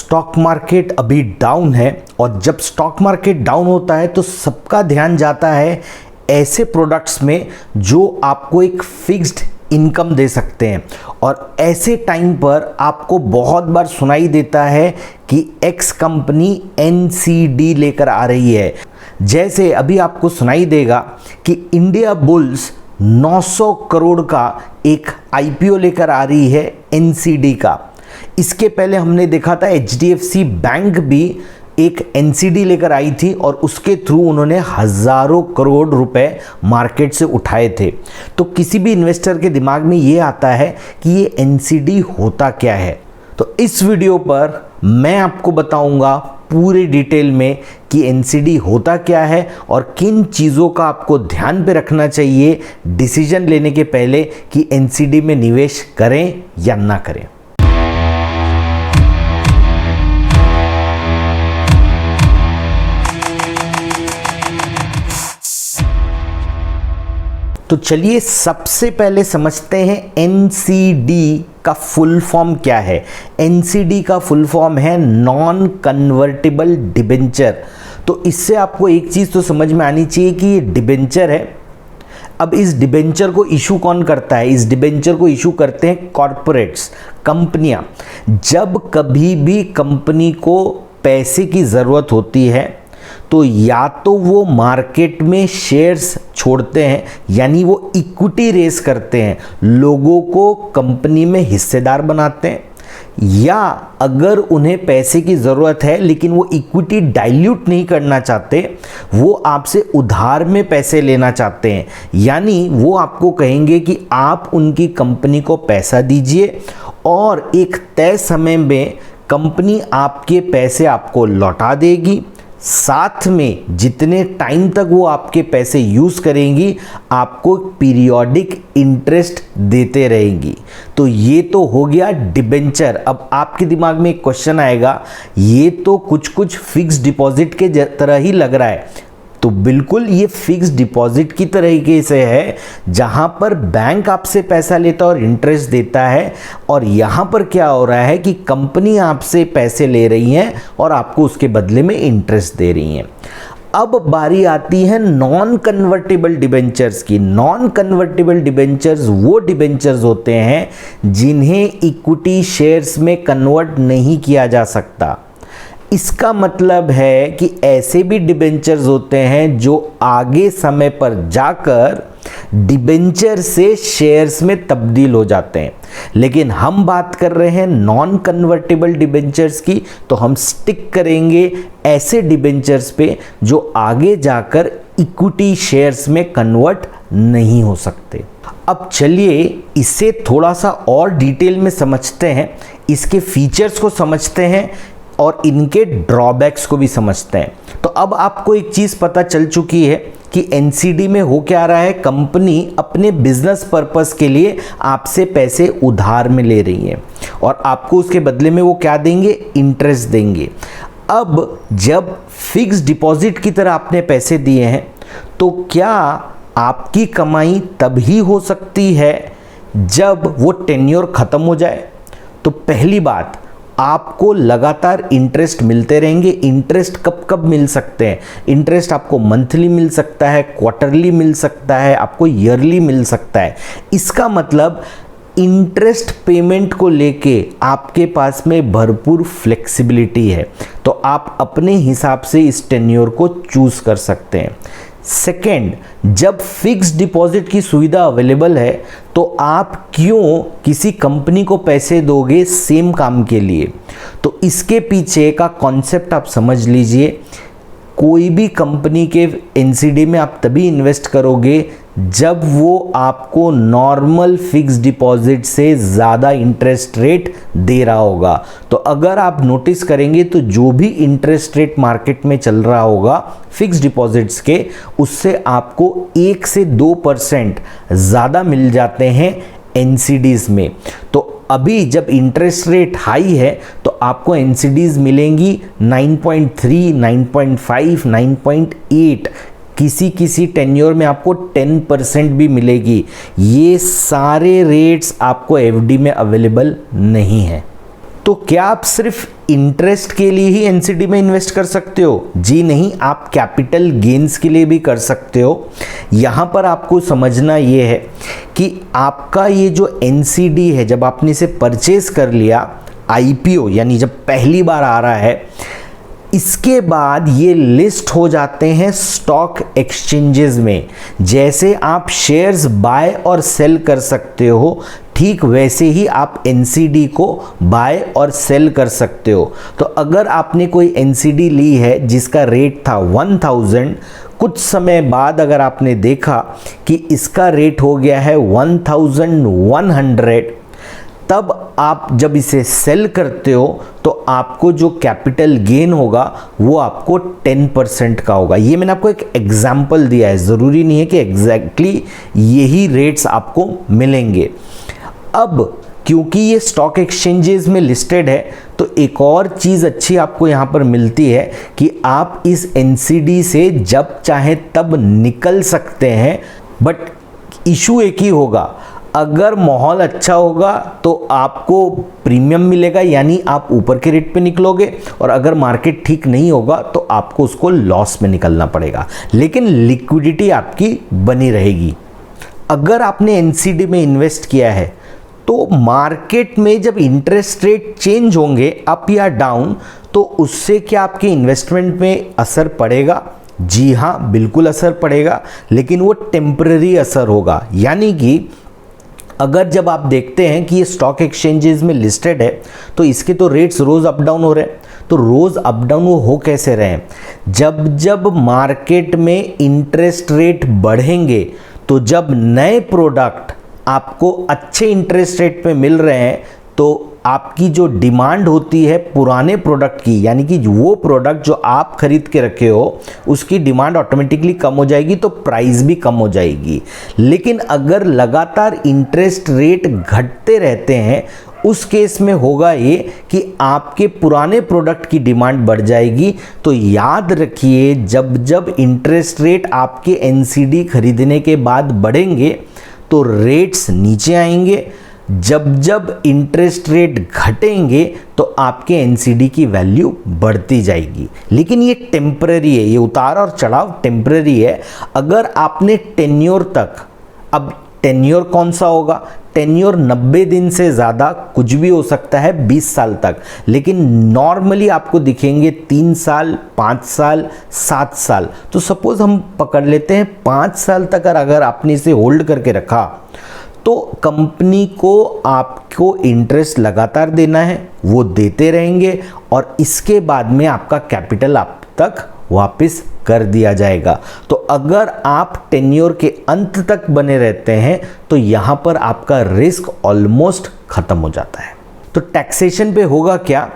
Stock market अभी down है और जब स्टॉक मार्केट डाउन होता है तो सबका ध्यान जाता है ऐसे प्रोडक्ट्स में जो आपको एक फिक्स्ड इनकम दे सकते हैं। और ऐसे टाइम पर आपको बहुत बार सुनाई देता है कि एक्स कंपनी NCD लेकर आ रही है। जैसे अभी आपको सुनाई देगा कि इंडिया बुल्स 900 करोड़ का एक IPO लेकर आ रही है NCD का। इसके पहले हमने देखा था HDFC बैंक भी एक NCD लेकर आई थी और उसके थ्रू उन्होंने हज़ारों करोड़ रुपए मार्केट से उठाए थे। तो किसी भी इन्वेस्टर के दिमाग में ये आता है कि ये NCD होता क्या है। तो इस वीडियो पर मैं आपको बताऊंगा पूरे डिटेल में कि NCD होता क्या है और किन चीज़ों का आपको ध्यान पे रखना चाहिए डिसीजन लेने के पहले कि NCD में निवेश करें या ना करें। तो चलिए सबसे पहले समझते हैं NCD का फुल फॉर्म क्या है। NCD का फुल फॉर्म है नॉन कन्वर्टेबल डिबेंचर। तो इससे आपको एक चीज़ तो समझ में आनी चाहिए कि ये डिबेंचर है। अब इस डिबेंचर को इशू कौन करता है? इस डिबेंचर को इशू करते हैं कॉरपोरेट्स, कंपनियां। जब कभी भी कंपनी को पैसे की ज़रूरत होती है तो या तो वो मार्केट में शेयर्स छोड़ते हैं, यानी वो इक्विटी रेस करते हैं, लोगों को कंपनी में हिस्सेदार बनाते हैं, या अगर उन्हें पैसे की ज़रूरत है लेकिन वो इक्विटी डाइल्यूट नहीं करना चाहते, वो आपसे उधार में पैसे लेना चाहते हैं, यानी वो आपको कहेंगे कि आप उनकी कंपनी को पैसा दीजिए और एक तय समय में कंपनी आपके पैसे आपको लौटा देगी। साथ में जितने टाइम तक वो आपके पैसे यूज़ करेंगी आपको पीरियोडिक इंटरेस्ट देते रहेंगी। तो ये तो हो गया डिबेंचर। अब आपके दिमाग में एक क्वेश्चन आएगा, ये तो कुछ फिक्स डिपॉजिट के तरह ही लग रहा है। तो बिल्कुल ये फिक्स डिपॉजिट की तरीके से है, जहां पर बैंक आपसे पैसा लेता है और इंटरेस्ट देता है, और यहां पर क्या हो रहा है कि कंपनी आपसे पैसे ले रही है और आपको उसके बदले में इंटरेस्ट दे रही है। अब बारी आती है नॉन कन्वर्टेबल डिबेंचर्स की। नॉन कन्वर्टेबल डिबेंचर्स वो डिबेंचर्स होते हैं जिन्हें इक्विटी शेयर्स में कन्वर्ट नहीं किया जा सकता। इसका मतलब है कि ऐसे भी डिबेंचर्स होते हैं जो आगे समय पर जाकर डिबेंचर से शेयर्स में तब्दील हो जाते हैं। लेकिन हम बात कर रहे हैं नॉन कन्वर्टेबल डिबेंचर्स की, तो हम स्टिक करेंगे ऐसे डिबेंचर्स पे जो आगे जाकर इक्विटी शेयर्स में कन्वर्ट नहीं हो सकते। अब चलिए इसे थोड़ा सा और डिटेल में समझते हैं, इसके फीचर्स को समझते हैं और इनके ड्रॉबैक्स को भी समझते हैं। तो अब आपको एक चीज़ पता चल चुकी है कि NCD में हो क्या रहा है। कंपनी अपने बिजनेस पर्पस के लिए आपसे पैसे उधार में ले रही है और आपको उसके बदले में वो क्या देंगे? इंटरेस्ट देंगे। अब जब फिक्स डिपॉजिट की तरह आपने पैसे दिए हैं तो क्या आपकी कमाई तभी हो सकती है जब वो टेन्योर ख़त्म हो जाए? तो पहली बात, आपको लगातार इंटरेस्ट मिलते रहेंगे। इंटरेस्ट कब कब मिल सकते हैं? इंटरेस्ट आपको मंथली मिल सकता है, क्वार्टरली मिल सकता है, आपको ईयरली मिल सकता है। इसका मतलब इंटरेस्ट पेमेंट को लेके आपके पास में भरपूर फ्लेक्सिबिलिटी है, तो आप अपने हिसाब से इस टेन्योर को चूज कर सकते हैं। सेकेंड, जब फिक्स डिपॉजिट की सुविधा अवेलेबल है तो आप क्यों किसी कंपनी को पैसे दोगे सेम काम के लिए? तो इसके पीछे का कॉन्सेप्ट आप समझ लीजिए। कोई भी कंपनी के NCD में आप तभी इन्वेस्ट करोगे जब वो आपको नॉर्मल फिक्स डिपॉजिट से ज़्यादा इंटरेस्ट रेट दे रहा होगा। तो अगर आप नोटिस करेंगे तो जो भी इंटरेस्ट रेट मार्केट में चल रहा होगा फिक्स डिपॉजिट्स के, उससे आपको 1 से 2% ज़्यादा मिल जाते हैं NCDs में। तो अभी जब इंटरेस्ट रेट हाई है तो आपको NCDs मिलेंगी 9.3, 9.5, 9.8, किसी टेन्योर में आपको 10% भी मिलेगी। ये सारे रेट्स आपको FD में अवेलेबल नहीं है। तो क्या आप सिर्फ इंटरेस्ट के लिए ही एनसीडी में इन्वेस्ट कर सकते हो? जी नहीं, आप कैपिटल गेन्स के लिए भी कर सकते हो। यहाँ पर आपको समझना ये है कि आपका ये जो एनसीडी है, जब आपने इसे परचेज कर लिया आईपीओ यानी जब पहली बार आ रहा है, इसके बाद ये लिस्ट हो जाते हैं स्टॉक एक्सचेंजेस में। जैसे आप शेयर्स बाय और सेल कर सकते हो, ठीक वैसे ही आप एनसीडी को बाय और सेल कर सकते हो। तो अगर आपने कोई एनसीडी ली है जिसका रेट था 1000, कुछ समय बाद अगर आपने देखा कि इसका रेट हो गया है 1100, तब आप जब इसे सेल करते हो तो आपको जो कैपिटल गेन होगा वो आपको 10% का होगा। ये मैंने आपको एक एग्जाम्पल दिया है, ज़रूरी नहीं है कि एग्जैक्टली यही रेट्स आपको मिलेंगे। अब क्योंकि ये स्टॉक एक्सचेंजेस में लिस्टेड है तो एक और चीज़ अच्छी आपको यहाँ पर मिलती है कि आप इस एनसीडी से जब चाहे तब निकल सकते हैं। बट इशू एक ही होगा, अगर माहौल अच्छा होगा तो आपको प्रीमियम मिलेगा, यानी आप ऊपर के रेट पे निकलोगे, और अगर मार्केट ठीक नहीं होगा तो आपको उसको लॉस में निकलना पड़ेगा, लेकिन लिक्विडिटी आपकी बनी रहेगी। अगर आपने एनसीडी में इन्वेस्ट किया है तो मार्केट में जब इंटरेस्ट रेट चेंज होंगे अप या डाउन, तो उससे क्या आपके इन्वेस्टमेंट में असर पड़ेगा? जी हाँ, बिल्कुल असर पड़ेगा, लेकिन वो टेम्पररी असर होगा। यानी कि अगर जब आप देखते हैं कि ये स्टॉक एक्सचेंजेस में लिस्टेड है तो इसके तो रेट्स रोज़ अप डाउन हो रहे हैं, तो रोज़ अप डाउन वो हो कैसे रहे हैं? जब जब मार्केट में इंटरेस्ट रेट बढ़ेंगे, तो जब नए प्रोडक्ट आपको अच्छे इंटरेस्ट रेट पे मिल रहे हैं तो आपकी जो डिमांड होती है पुराने प्रोडक्ट की, यानी कि वो प्रोडक्ट जो आप खरीद के रखे हो उसकी डिमांड ऑटोमेटिकली कम हो जाएगी, तो प्राइस भी कम हो जाएगी। लेकिन अगर लगातार इंटरेस्ट रेट घटते रहते हैं, उस केस में होगा ये कि आपके पुराने प्रोडक्ट की डिमांड बढ़ जाएगी। तो याद रखिए, जब जब इंटरेस्ट रेट आपके एनसीडी खरीदने के बाद बढ़ेंगे तो रेट्स नीचे आएंगे, जब जब इंटरेस्ट रेट घटेंगे तो आपके एनसीडी की वैल्यू बढ़ती जाएगी। लेकिन ये टेम्पररी है, ये उतार और चढ़ाव टेम्पररी है। अगर आपने टेन्योर तक, अब टेन्योर कौन सा होगा? टेन्योर 90 दिन से ज़्यादा कुछ भी हो सकता है 20 साल तक, लेकिन नॉर्मली आपको दिखेंगे 3 साल, 5 साल, 7 साल। तो सपोज हम पकड़ लेते हैं 5 साल तक अगर आपने इसे होल्ड करके रखा तो कंपनी को आपको इंटरेस्ट लगातार देना है, वो देते रहेंगे, और इसके बाद में आपका कैपिटल आप तक वापस कर दिया जाएगा। तो अगर आप टेन्योर के अंत तक बने रहते हैं तो यहाँ पर आपका रिस्क ऑलमोस्ट खत्म हो जाता है। तो टैक्सेशन पे होगा क्या?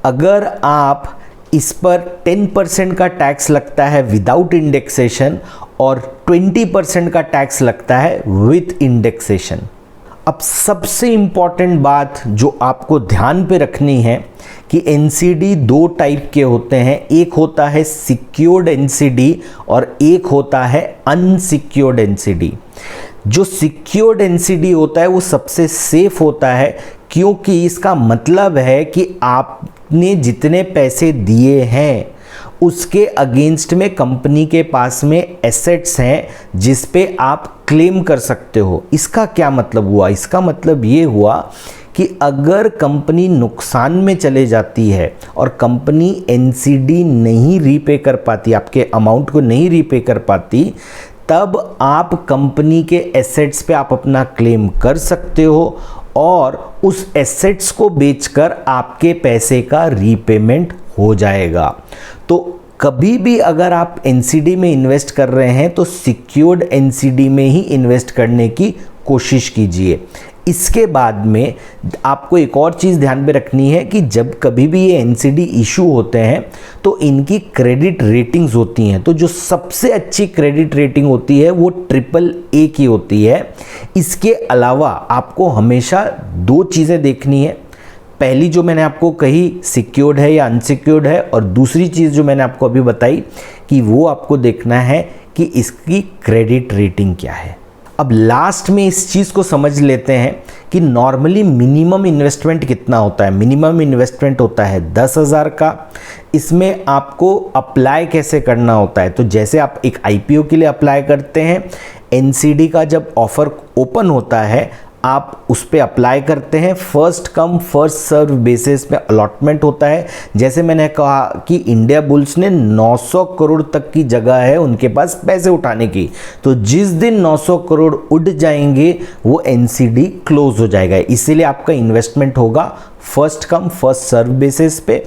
अगर आप इस पर 10% का टैक्स लगता है विदाउट इंडेक्सेशन और 20% का टैक्स लगता है विथ इंडेक्सेशन। अब सबसे इम्पॉर्टेंट बात जो आपको ध्यान पे रखनी है कि एनसीडी 2 टाइप के होते हैं, एक होता है सिक्योर्ड एनसीडी और एक होता है अनसिक्योर्ड एनसीडी। जो सिक्योर्ड एनसीडी होता है वो सबसे सेफ होता है, क्योंकि इसका मतलब है कि आपने जितने पैसे दिए हैं उसके अगेंस्ट में कंपनी के पास में एसेट्स हैं जिस पे आप क्लेम कर सकते हो। इसका क्या मतलब हुआ? इसका मतलब ये हुआ कि अगर कंपनी नुकसान में चले जाती है और कंपनी एनसीडी नहीं रीपे कर पाती, आपके अमाउंट को नहीं रीपे कर पाती, तब आप कंपनी के एसेट्स पे आप अपना क्लेम कर सकते हो और उस एसेट्स को बेचकर आपके पैसे का रीपेमेंट हो जाएगा। तो कभी भी अगर आप एनसीडी में इन्वेस्ट कर रहे हैं तो सिक्योर्ड एनसीडी में ही इन्वेस्ट करने की कोशिश कीजिए। इसके बाद में आपको एक और चीज़ ध्यान में रखनी है कि जब कभी भी ये एनसीडी इशू होते हैं तो इनकी क्रेडिट रेटिंग्स होती हैं। तो जो सबसे अच्छी क्रेडिट रेटिंग होती है वो AAA की होती है। इसके अलावा आपको हमेशा 2 चीज़ें देखनी है। पहली जो मैंने आपको कही सिक्योर्ड है या अनसिक्योर्ड है, और दूसरी चीज़ जो मैंने आपको अभी बताई कि वो आपको देखना है कि इसकी क्रेडिट रेटिंग क्या है। अब लास्ट में इस चीज़ को समझ लेते हैं कि नॉर्मली मिनिमम इन्वेस्टमेंट कितना होता है। मिनिमम इन्वेस्टमेंट होता है 10,000 का। इसमें आपको अप्लाई कैसे करना होता है, तो जैसे आप एक आईपीओ के लिए अप्लाई करते हैं, एनसीडी का जब ऑफर ओपन होता है आप उस पर अप्लाई करते हैं। First come first serve basis पे अलॉटमेंट होता है। जैसे मैंने कहा कि इंडिया बुल्स ने 900 करोड़ तक की जगह है उनके पास पैसे उठाने की, तो जिस दिन 900 करोड़ उड़ जाएंगे वो एनसीडी क्लोज हो जाएगा। इसीलिए आपका इन्वेस्टमेंट होगा first come first serve basis पे।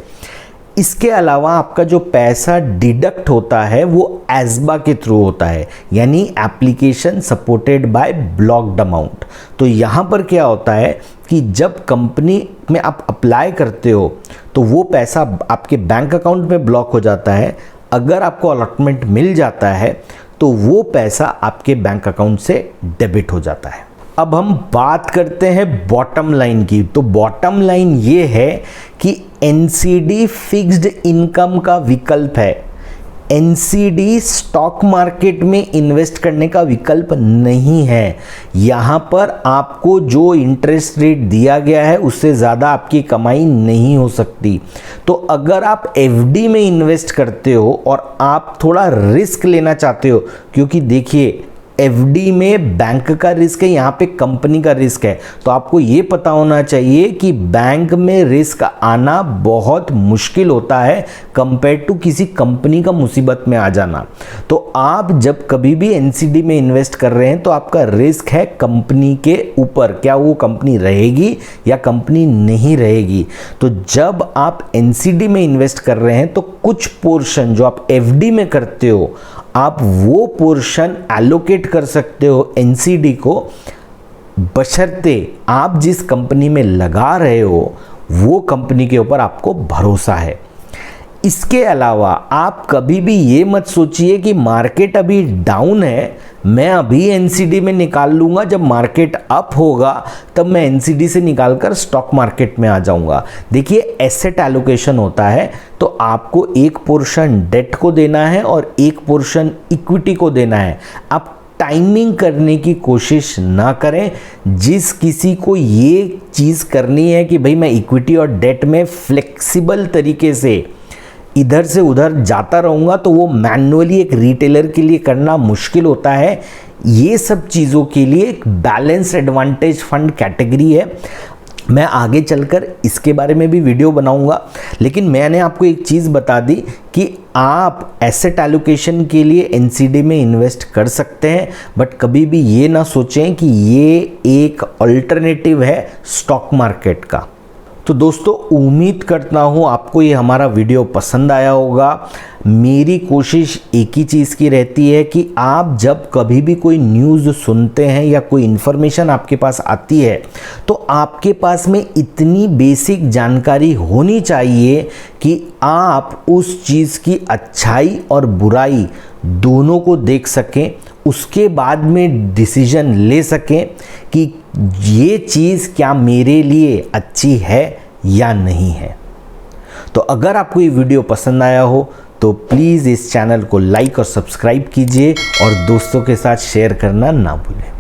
इसके अलावा आपका जो पैसा डिडक्ट होता है वो एस्बा के थ्रू होता है, यानी application supported by blocked amount. तो यहाँ पर क्या होता है कि जब कंपनी में आप अप्लाई करते हो तो वो पैसा आपके बैंक अकाउंट में ब्लॉक हो जाता है। अगर आपको अलॉटमेंट मिल जाता है तो वो पैसा आपके बैंक अकाउंट से डेबिट हो जाता है। अब हम बात करते हैं बॉटम लाइन की। तो बॉटम लाइन ये है कि एनसीडी फिक्स्ड इनकम का विकल्प है। एनसीडी स्टॉक मार्केट में इन्वेस्ट करने का विकल्प नहीं है। यहाँ पर आपको जो इंटरेस्ट रेट दिया गया है उससे ज़्यादा आपकी कमाई नहीं हो सकती। तो अगर आप एफडी में इन्वेस्ट करते हो और आप थोड़ा रिस्क लेना चाहते हो, क्योंकि देखिए एफडी में बैंक का रिस्क है, यहाँ पे कंपनी का रिस्क है, तो आपको ये पता होना चाहिए कि बैंक में रिस्क आना बहुत मुश्किल होता है कंपेयर टू किसी कंपनी का मुसीबत में आ जाना। तो आप जब कभी भी एनसीडी में इन्वेस्ट कर रहे हैं तो आपका रिस्क है कंपनी के ऊपर, क्या वो कंपनी रहेगी या कंपनी नहीं रहेगी। तो जब आप एनसीडी में इन्वेस्ट कर रहे हैं तो कुछ पोर्शन जो आप एफडी में करते हो आप वो पोर्शन एलोकेट कर सकते हो एनसीडी को, बशर्ते आप जिस कंपनी में लगा रहे हो वो कंपनी के ऊपर आपको भरोसा है। इसके अलावा आप कभी भी ये मत सोचिए कि मार्केट अभी डाउन है, मैं अभी एनसीडी में निकाल लूँगा, जब मार्केट अप होगा तब मैं एनसीडी से निकालकर स्टॉक मार्केट में आ जाऊँगा। देखिए एसेट एलोकेशन होता है, तो आपको एक पोर्शन डेट को देना है और एक पोर्शन इक्विटी को देना है। आप टाइमिंग करने की कोशिश ना करें। जिस किसी को ये चीज़ करनी है कि भाई मैं इक्विटी और डेट में फ्लेक्सिबल तरीके से इधर से उधर जाता रहूँगा, तो वो मैन्युअली एक रिटेलर के लिए करना मुश्किल होता है। ये सब चीज़ों के लिए एक बैलेंस एडवांटेज फंड कैटेगरी है। मैं आगे चलकर इसके बारे में भी वीडियो बनाऊंगा, लेकिन मैंने आपको एक चीज़ बता दी कि आप एसेट एलोकेशन के लिए एनसीडी में इन्वेस्ट कर सकते हैं, बट कभी भी ये ना सोचें कि ये एक अल्टरनेटिव है स्टॉक मार्केट का। तो दोस्तों उम्मीद करता हूँ आपको ये हमारा वीडियो पसंद आया होगा। मेरी कोशिश एक ही चीज़ की रहती है कि आप जब कभी भी कोई न्यूज़ सुनते हैं या कोई इन्फॉर्मेशन आपके पास आती है तो आपके पास में इतनी बेसिक जानकारी होनी चाहिए कि आप उस चीज़ की अच्छाई और बुराई दोनों को देख सकें, उसके बाद में डिसीजन ले सकें कि ये चीज़ क्या मेरे लिए अच्छी है या नहीं है। तो अगर आपको ये वीडियो पसंद आया हो तो प्लीज़ इस चैनल को लाइक और सब्सक्राइब कीजिए और दोस्तों के साथ शेयर करना ना भूलें।